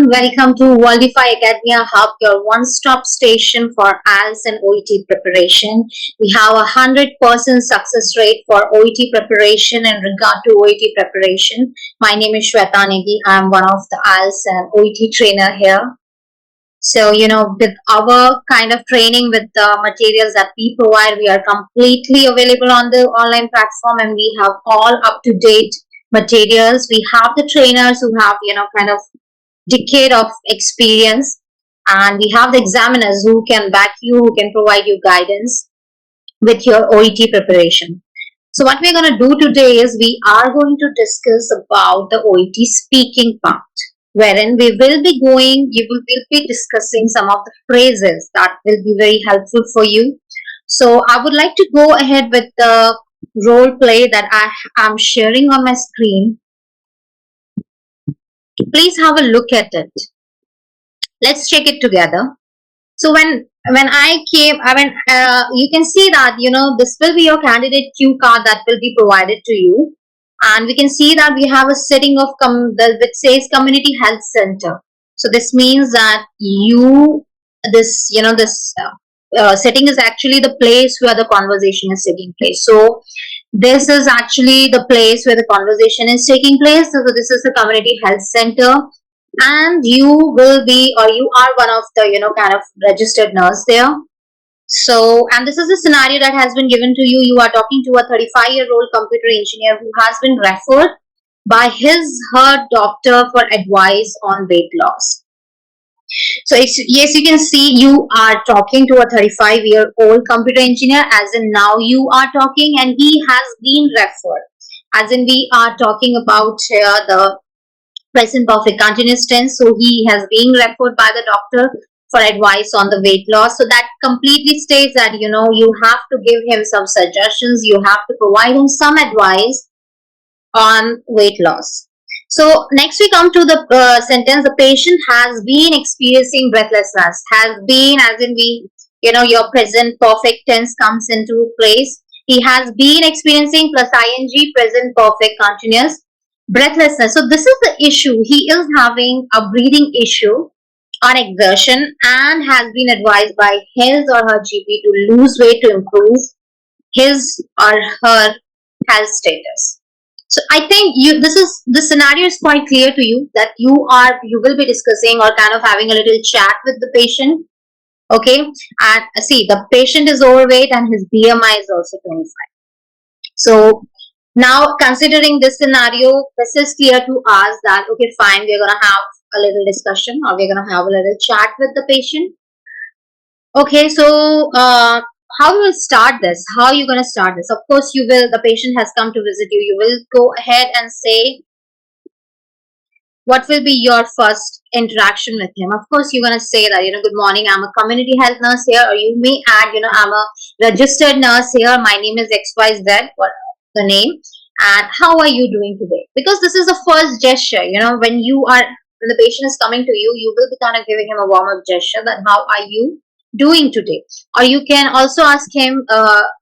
everyone, welcome to Worldify Academia Hub, your one-stop station for IELTS and OET preparation. We have a 100% success rate for OET preparation in regard to OET preparation. My name is Shweta Negi. I am one of the IELTS and OET trainer here. So, with our kind of training, with the materials that we provide, we are completely available on the online platform and we have all up-to-date materials. We have the trainers who have, kind of decade of experience, and we have the examiners who can back you, who can provide you guidance with your OET preparation. So what we're going to do today is we are going to discuss about the OET speaking part, wherein you will be discussing some of the phrases that will be very helpful for you. So I would like to go ahead with the role play that I am sharing on my screen. Please have a look at it. Let's check it together. So when I came, you can see that, this will be your candidate cue card that will be provided to you. And we can see that we have a setting of which says Community Health Center. So this means that this setting is actually the place where the conversation is taking place. So this is actually the place where the conversation is taking place. So this is the Community Health Center, and you will be, or you are one of the, kind of registered nurse there. So, and this is a scenario that has been given to you. You are talking to a 35-year-old computer engineer who has been referred by her doctor for advice on weight loss. So, yes, you can see you are talking to a 35-year-old computer engineer, as in now you are talking, and he has been referred, as in we are talking about the present perfect continuous tense. So he has been referred by the doctor for advice on the weight loss. So that completely states that, you have to give him some suggestions. You have to provide him some advice on weight loss. So next we come to the sentence, the patient has been experiencing breathlessness. Has been, as in your present perfect tense comes into place. He has been experiencing plus ing, present perfect continuous, breathlessness. So this is the issue. He is having a breathing issue on exertion and has been advised by his or her GP to lose weight to improve his or her health status. So I think the scenario is quite clear to you, that you will be discussing or kind of having a little chat with the patient. Okay, and see, the patient is overweight and his BMI is also 25. So now, considering this scenario, this is clear to us that, okay, fine, we're going to have a little discussion, or we're going to have a little chat with the patient. Okay, so how we will start this? How are you going to start this? Of course, the patient has come to visit you. You will go ahead and say, what will be your first interaction with him? Of course, you're going to say that, good morning, I'm a community health nurse here, or you may add, I'm a registered nurse here. My name is XYZ. The name, and how are you doing today? Because this is the first gesture, when the patient is coming to you, you will be kind of giving him a warm-up gesture, that how are you doing today? Or you can also ask him,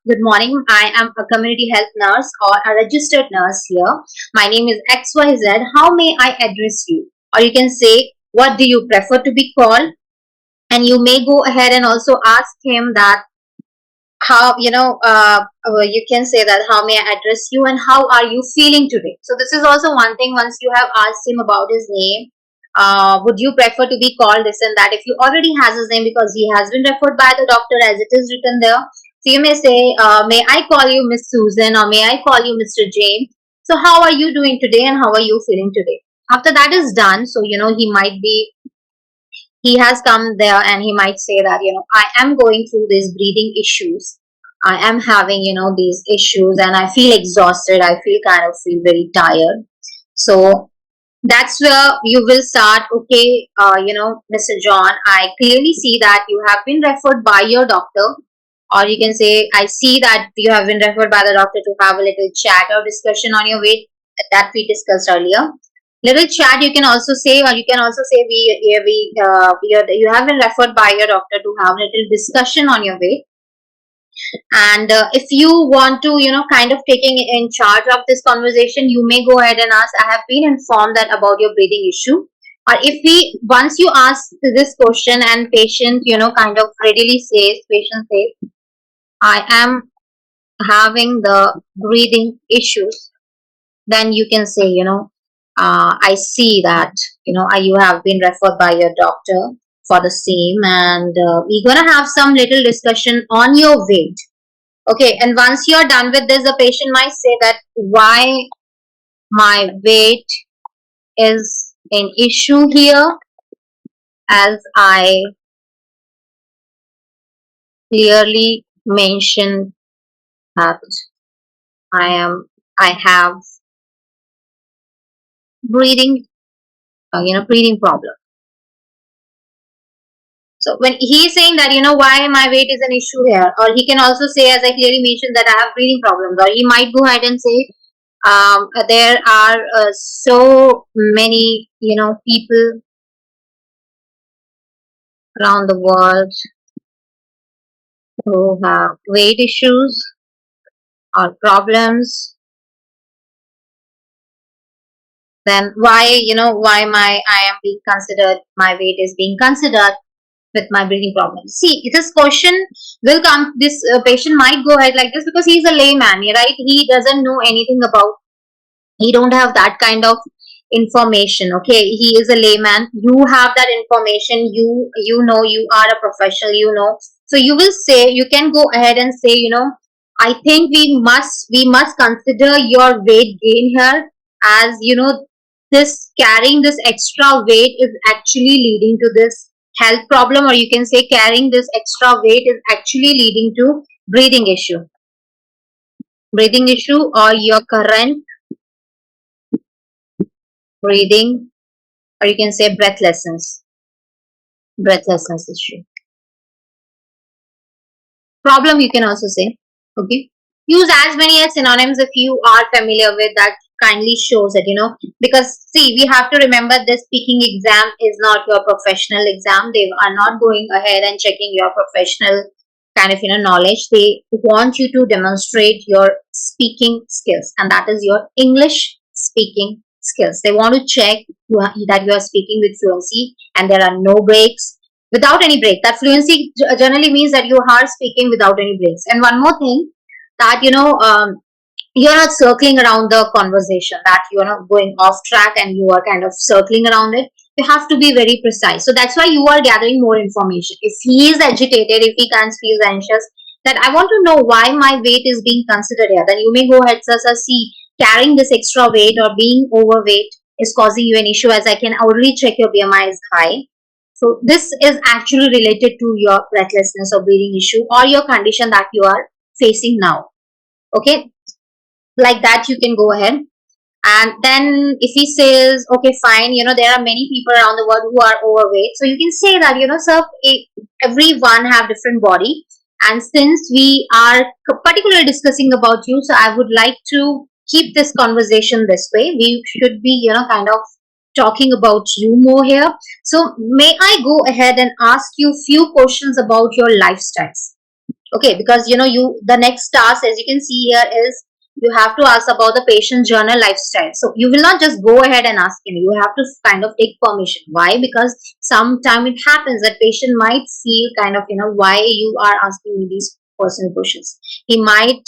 good morning, I am a community health nurse or a registered nurse here. My name is XYZ. How may I address you? Or you can say, what do you prefer to be called? And you may go ahead and also ask him that, how, you can say that, how may I address you and how are you feeling today? So this is also one thing. Once you have asked him about his name, would you prefer to be called this and that? If you already has his name because he has been referred by the doctor as it is written there, so you may say, may I call you Miss Susan, or may I call you Mr. James? So how are you doing today and how are you feeling today? After that is done, so he has come there and he might say that, I am going through these breathing issues. I am having, these issues and I feel exhausted. I feel very tired. So that's where you will start. Okay, Mr. John, I clearly see that you have been referred by your doctor. Or you can say, I see that you have been referred by the doctor to have a little chat or discussion on your weight that we discussed earlier. Little chat, you can also say, or you can also say, you have been referred by your doctor to have a little discussion on your weight. And if you want to, kind of taking in charge of this conversation, you may go ahead and ask, I have been informed that about your breathing issue. Or if we, once you ask this question and patient, kind of readily says, patient says, I am having the breathing issues, then you can say, I see that, you have been referred by your doctor for the same, and we're gonna have some little discussion on your weight. Okay, and once you're done with this, the patient might say that why my weight is an issue here, as I clearly mentioned that I am, I have breathing, breathing problem. So when he is saying that, why my weight is an issue here, or he can also say, as I clearly mentioned, that I have breathing problems, or he might go ahead and say, there are so many, people around the world who have weight issues or problems. Then why, why I am being considered, my weight is being considered with my breathing problems. See, this question will come, this patient might go ahead like this because he's a layman, right? He doesn't know anything about, he don't have that kind of information. Okay, he is a layman, you have that information, you know, you are a professional, so you will say, you can go ahead and say, I think we must consider your weight gain here, as this carrying this extra weight is actually leading to this health problem, or you can say carrying this extra weight is actually leading to breathing issue, or your current breathing, or you can say breathlessness issue. Problem, you can also say. Okay, use as many as synonyms if you are familiar with that, kindly shows it, because see, we have to remember this speaking exam is not your professional exam. They are not going ahead and checking your professional kind of knowledge. They want you to demonstrate your speaking skills, and that is your English speaking skills. They want to check that you are speaking with fluency and there are no breaks, without any break. That fluency generally means that you are speaking without any breaks. And one more thing, that you're not circling around the conversation, that you're not going off track and you are kind of circling around it. You have to be very precise. So that's why you are gathering more information. If he is agitated, if he kind of feels anxious, that I want to know why my weight is being considered here, then you may go ahead, sir, see, carrying this extra weight or being overweight is causing you an issue, as I can already check your BMI is high. So this is actually related to your breathlessness or breathing issue, or your condition that you are facing now. Okay, like that you can go ahead. And then if he says, okay, fine, there are many people around the world who are overweight, so you can say that, sir, everyone have different body, and since we are particularly discussing about you, so I would like to keep this conversation this way. We should be, kind of talking about you more here. So may I go ahead and ask you few questions about your lifestyles? Okay, because the next task, as you can see here, is you have to ask about the patient's journal lifestyle. So you will not just go ahead and ask him, you have to kind of take permission. Why? Because sometime it happens that patient might feel kind of, why you are asking me these personal questions. He might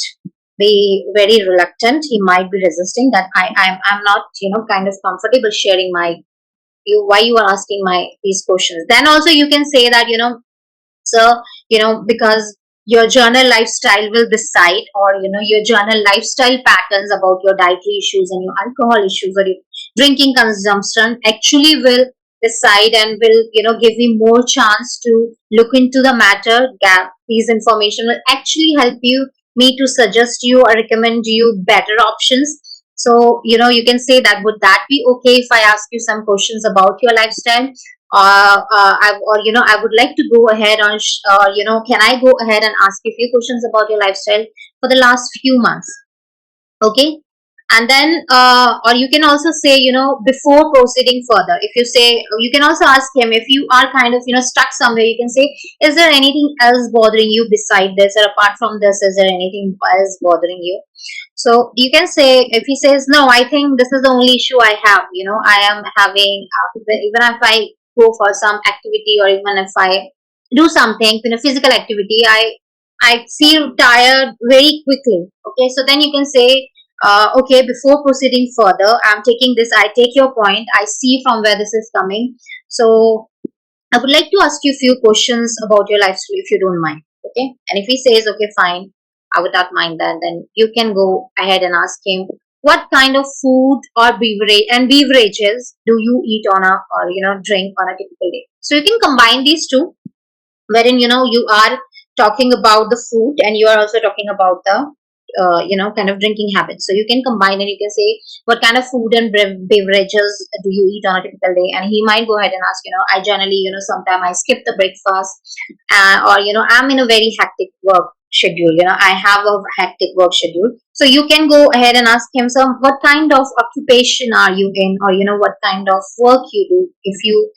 be very reluctant, he might be resisting that I'm not, kind of comfortable sharing my, why you are asking my these questions. Then also you can say that, so, because your journal lifestyle will decide, or, your journal lifestyle patterns about your dietary issues and your alcohol issues or your drinking consumption actually will decide and will, give me more chance to look into the matter. These information will actually help me to suggest you or recommend you better options. So, you can say that, would that be okay if I ask you some questions about your lifestyle? I would like to go ahead on, can I go ahead and ask you a few questions about your lifestyle for the last few months? Okay. And then or you can also say, before proceeding further, if you say, you can also ask him, if you are kind of stuck somewhere, you can say, is there anything else bothering you beside this, or apart from this, is there anything else bothering you? So you can say, if he says no, I think this is the only issue I have, I am having, even if I go for some activity, or even if I do something, physical activity, I feel tired very quickly. Okay, so then you can say, okay, before proceeding further, I'm taking this, I take your point, I see from where this is coming. So I would like to ask you a few questions about your life story, if you don't mind. Okay, and if he says, okay, fine, I would not mind that, then you can go ahead and ask him, what kind of food or beverages do you eat on a, or drink on a typical day? So you can combine these two, wherein you are talking about the food, and you are also talking about the kind of drinking habits. So you can combine, and you can say, what kind of food and beverages do you eat on a typical day? And he might go ahead and ask, I generally, sometimes I skip the breakfast, or I'm in a very hectic work schedule, I have a hectic work schedule. So you can go ahead and ask him, some, what kind of occupation are you in, or what kind of work you do, if you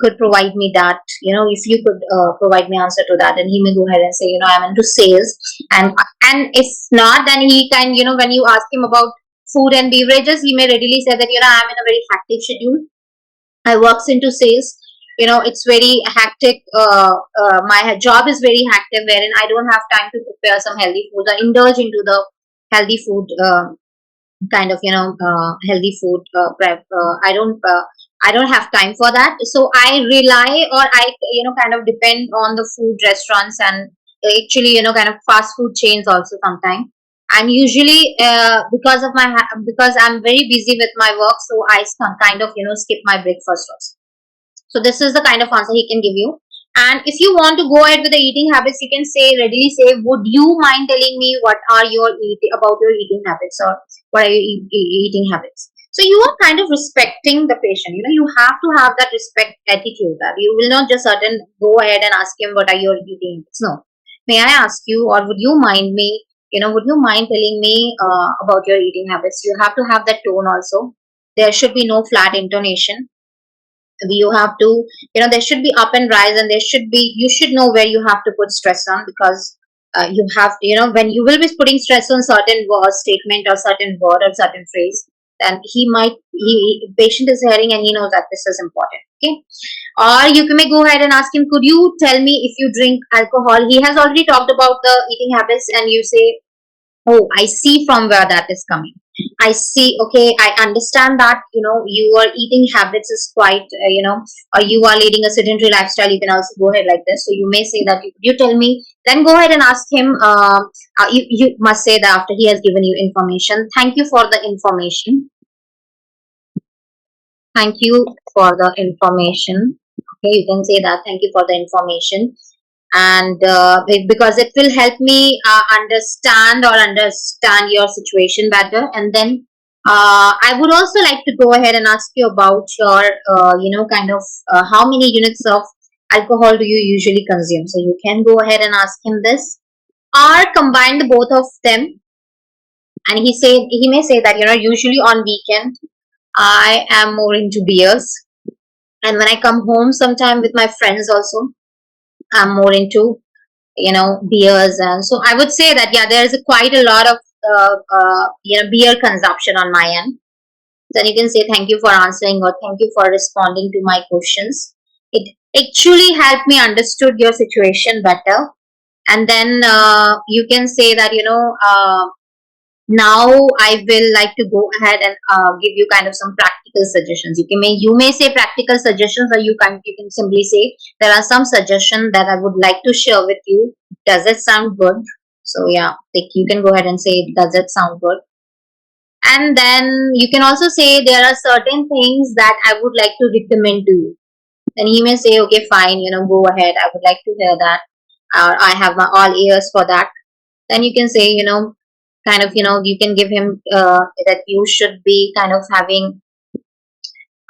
could provide me that, if you could provide me answer to that. And he may go ahead and say, I'm into sales. And if not, then he can, when you ask him about food and beverages, he may readily say that, I'm in a very hectic schedule, I works into sales, it's very hectic, my job is very hectic, wherein I don't have time to prepare some healthy food or indulge into the healthy food, kind of healthy food prep. I don't have time for that, so I rely, or I kind of depend on the food restaurants, and actually kind of fast food chains also sometimes. And usually because I'm very busy with my work, so I kind of skip my breakfast also. So this is the kind of answer he can give you. And if you want to go ahead with the eating habits, you can say, readily say, would you mind telling me what are your about your eating habits, or what are your eating habits? So you are kind of respecting the patient. You have to have that respect attitude, that you will not just go ahead and ask him, what are your eating habits? No. May I ask you, or would you mind me, would you mind telling me about your eating habits? You have to have that tone also. There should be no flat intonation. You have to, there should be up and rise, and there should be, you should know where you have to put stress on, because you have to, when you will be putting stress on certain word statement, or certain word, or certain phrase, then patient is hearing, and he knows that this is important. Okay. Or you may go ahead and ask him, could you tell me if you drink alcohol? He has already talked about the eating habits, and you say, oh, I see from where that is coming. I see. Okay, I understand that your eating habits is quite or you are leading a sedentary lifestyle. You can also go ahead like this. So you may say that, you tell me. Then go ahead and ask him. You must say that after he has given you information. Thank you for the information. Thank you for the information. Okay, you can say that. Thank you for the information. And because it will help me understand your situation better. And then I would also like to go ahead and ask you about your kind of how many units of alcohol do you usually consume? So you can go ahead and ask him this, or combine the both of them. And he may say that, usually on weekend I am more into beers, and when I come home sometime with my friends also, I'm more into beers. And so I would say that, yeah, there's quite a lot of beer consumption on my end. Then you can say, thank you for answering, or thank you for responding to my questions. It actually helped me understood your situation better. And then you can say that, now I will like to go ahead and give you kind of some practical suggestions. You may say practical suggestions, or you can simply say, there are some suggestions that I would like to share with you. Does it sound good? So yeah, like you can go ahead and say, does it sound good? And then you can also say, there are certain things that I would like to recommend to you. Then he may say, okay, fine, go ahead, I would like to hear that, or I have my all ears for that. Then you can say, kind of, you can give him that you should be kind of having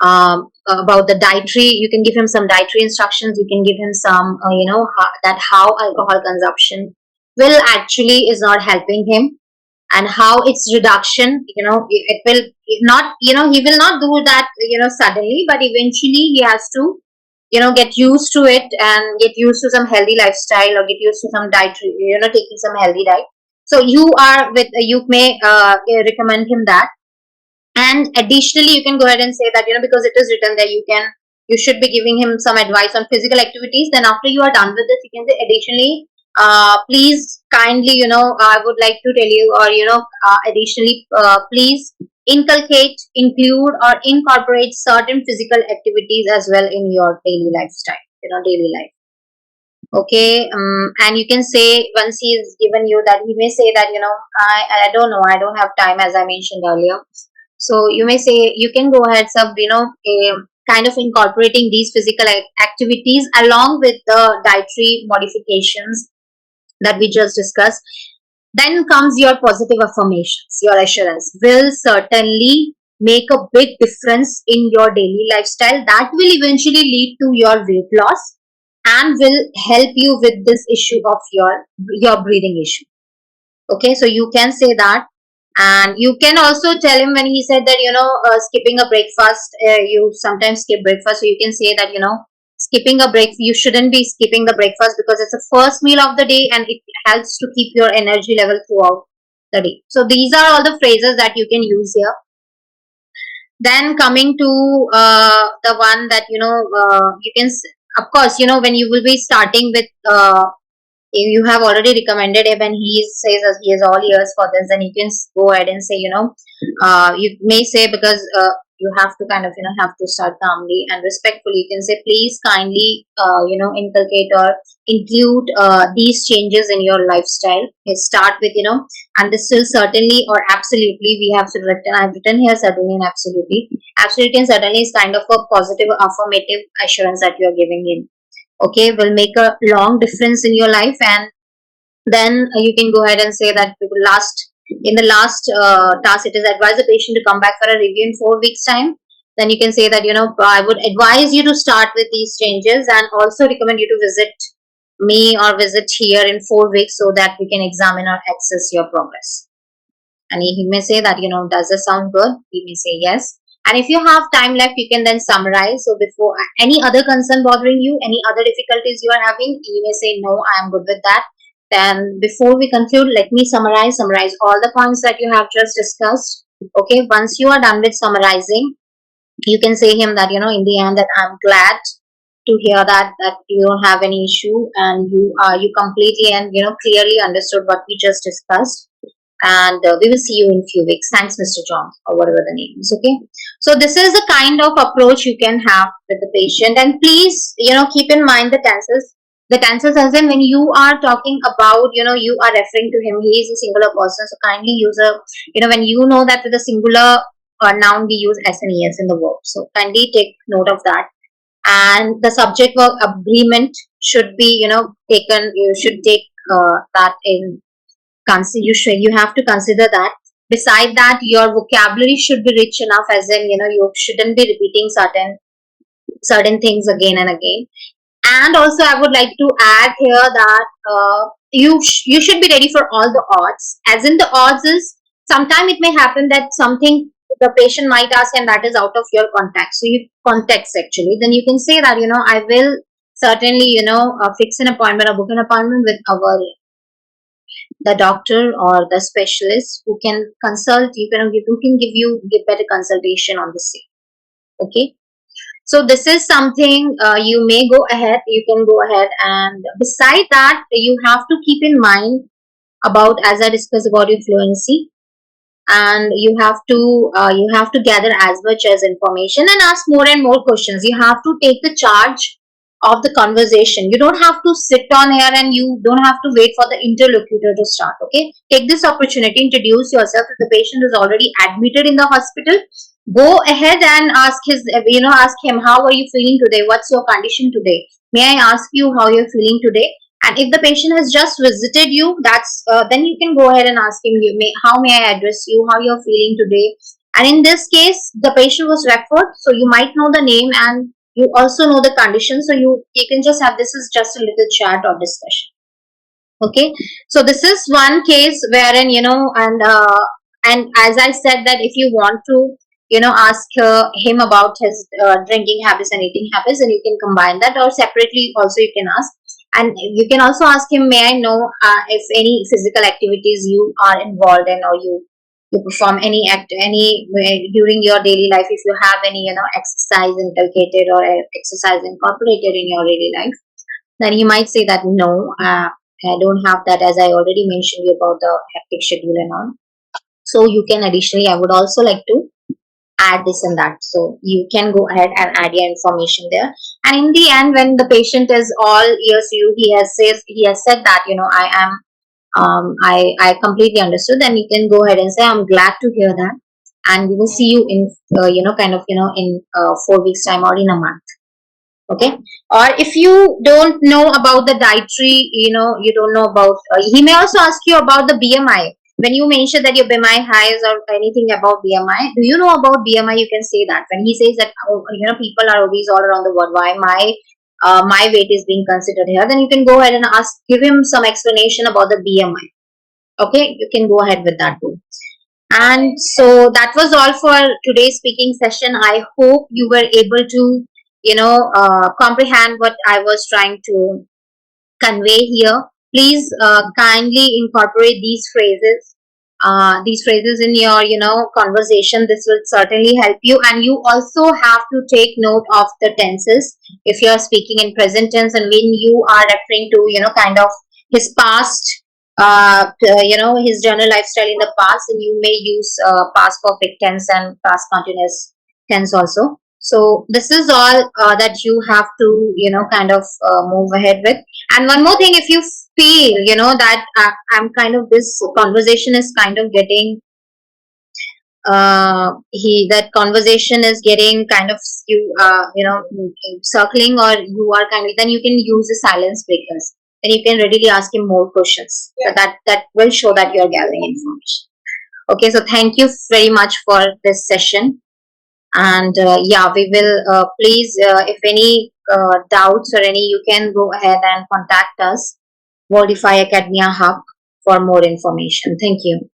about the dietary. You can give him some dietary instructions. You can give him some, that how alcohol consumption will actually is not helping him. and how its reduction, it will not, he will not do that, suddenly, but eventually he has to, get used to it and get used to some healthy lifestyle, or get used to some dietary, taking some healthy diet. So you may recommend him that. And additionally, you can go ahead and say that, because it is written there, you should be giving him some advice on physical activities. Then after you are done with this, you can say additionally, please kindly, I would like to tell you, or, additionally, please include or incorporate certain physical activities as well in your daily lifestyle, daily life. Okay, and you can say, once he is given you that, he may say that, I don't know, I don't have time, as I mentioned earlier. So you may say, you can go ahead, sub, kind of incorporating these physical activities along with the dietary modifications that we just discussed. Then comes your positive affirmations. Your assurance will certainly make a big difference in your daily lifestyle. That will eventually lead to your weight loss and will help you with this issue of your breathing issue. Okay, so you can say that. And you can also tell him, when he said that, skipping a breakfast, you sometimes skip breakfast. So you can say that, skipping a break, you shouldn't be skipping the breakfast, because it's the first meal of the day and it helps to keep your energy level throughout the day. So these are all the phrases that you can use here. Then coming to the one that, you can, of course, when you will be starting with, you have already recommended him and he says that he has all ears for this, then you can go ahead and say, you may say, because you have to kind of, have to start calmly and respectfully. You can say, please kindly, inculcate or include these changes in your lifestyle. Start with, and this will certainly or absolutely, we have written, I've written here certainly and absolutely. Absolutely and certainly is kind of a positive affirmative assurance that you are giving him. Okay, will make a long difference in your life. And then you can go ahead and say that in the last task, it is advise the patient to come back for a review in 4 weeks time. Then you can say that, I would advise you to start with these changes and also recommend you to visit me or visit here in 4 weeks, so that we can examine or assess your progress. And he may say that, does this sound good? He may say yes. And if you have time left, you can then summarize. So before, any other concern bothering you, any other difficulties you are having, you may say, no, I am good with that. Then before we conclude, let me summarize all the points that you have just discussed. Okay, once you are done with summarizing, you can say him that, in the end, that I'm glad to hear that you don't have any issue, and you completely and, clearly understood what we just discussed. And we will see you in a few weeks. Thanks, Mr. John, or whatever the name is. Okay, so this is the kind of approach you can have with the patient. And please, keep in mind the tenses as in, when you are talking about, you are referring to him, he is a singular person, so kindly use when you know that with a singular noun we use s and es in the verb, so kindly take note of that. And the subject verb agreement should be, taken, you should take that in. You have to consider that. Beside that, your vocabulary should be rich enough, as in, you shouldn't be repeating certain things again and again. And also, I would like to add here that you should be ready for all the odds. As in, the odds is, sometimes it may happen that something the patient might ask and that is out of your context. So you context actually. Then you can say that, I will certainly, fix an appointment or book an appointment with the doctor or the specialist who can consult you, who can give better consultation on the same. Okay, so this is something you may go ahead, you can go ahead. And beside that, you have to keep in mind about, as I discussed, about your fluency, and you have to gather as much as information and ask more and more questions. You have to take the charge of the conversation. You don't have to sit on here and you don't have to wait for the interlocutor to start. Okay, take this opportunity, introduce yourself. If the patient is already admitted in the hospital, go ahead and ask him, how are you feeling today, what's your condition today, may I ask you how you're feeling today. And if the patient has just visited you, that's then you can go ahead and ask him, how may I address you, how you're feeling today. And in this case, the patient was referred, so you might know the name and you also know the condition, so you can just have, this is just a little chat or discussion. Okay, so this is one case wherein, and as I said, that if you want to, ask him about his drinking habits and eating habits, and you can combine that, or separately also you can ask. And you can also ask him, may I know if any physical activities you are involved in, or you perform any during your daily life, if you have any, exercise inculcated or exercise incorporated in your daily life. Then he might say that no, I don't have that, as I already mentioned you about the hectic schedule and all. So you can additionally, I would also like to add this and that. So you can go ahead and add your information there. And in the end, when the patient is all ears to you, he has said that, I am, I completely understood. Then you can go ahead and say, I'm glad to hear that, and we will see you in, in 4 weeks time or in a month. Okay, or if you don't know about the dietary, you don't know about, he may also ask you about the BMI. When you mention that your BMI highs or anything about BMI, do you know about BMI? You can say that. When he says that, oh, people are obese all around the world, why my weight is being considered here, then you can go ahead and give him some explanation about the BMI. Okay, you can go ahead with that too. And so that was all for today's speaking session. I hope you were able to, comprehend what I was trying to convey here. Please kindly incorporate these phrases in your, conversation. This will certainly help you. And you also have to take note of the tenses. If you are speaking in present tense, and when you are referring to, kind of his past, his general lifestyle in the past, and you may use past perfect tense and past continuous tense also. So this is all that you have to, kind of move ahead with. And one more thing, if you feel, that I'm kind of, this conversation is kind of getting, that conversation is getting kind of, circling, or you are kind of, then you can use the silence breakers. Then you can readily ask him more questions. So that will show that you are gathering information. Okay, so thank you very much for this session. And yeah, we will, please, if any doubts or any, you can go ahead and contact us, Worldify Academia Hub, for more information. Thank you.